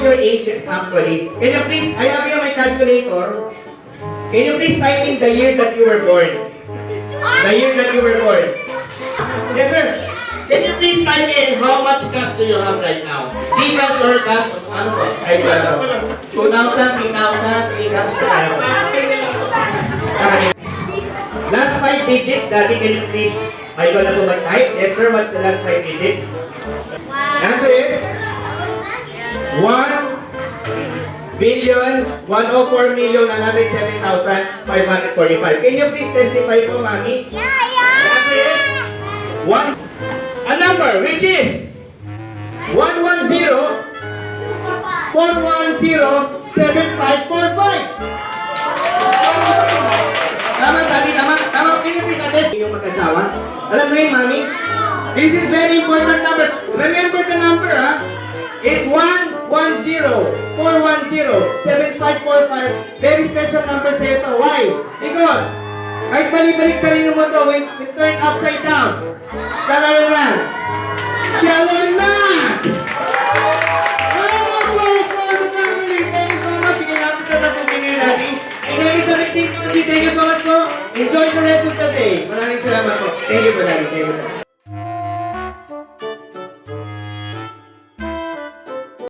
your age actually. Can you please, I have here my calculator. Can you please type in the year that you were born? The year that you were born. Yes, sir. Can you please type in how much cash do you have right now? C cash or cash? Ano po? Ay, wala po. 2,000, 3,000, 3,000. Last 5 digits, Daddy, can you please? Ay, wala po mag-type? Yes, sir. What's the last 5 digits? The answer is 1,104,107,545. Can you please testify po, Mami? The answer is 1. A number which is 110-410-7545. Tama, Daddy, tama. Tama, Pilipinas natin. Yung mag-asawa. Alam mo yun, Mami? This is very important number. Remember the number, ha? It's 110-410-7545. Very special number sa ito. Why? Because, kahit balik-balik ka rin mo ito, when turn upside down, shalala na. Shalala na! Oh, for the family. Thank you so much. Sige natin sa tapos ngayon natin. Thank you so much po. Enjoy the rest of the day. Maraming salamat po. Thank you po, Daddy. Thank you.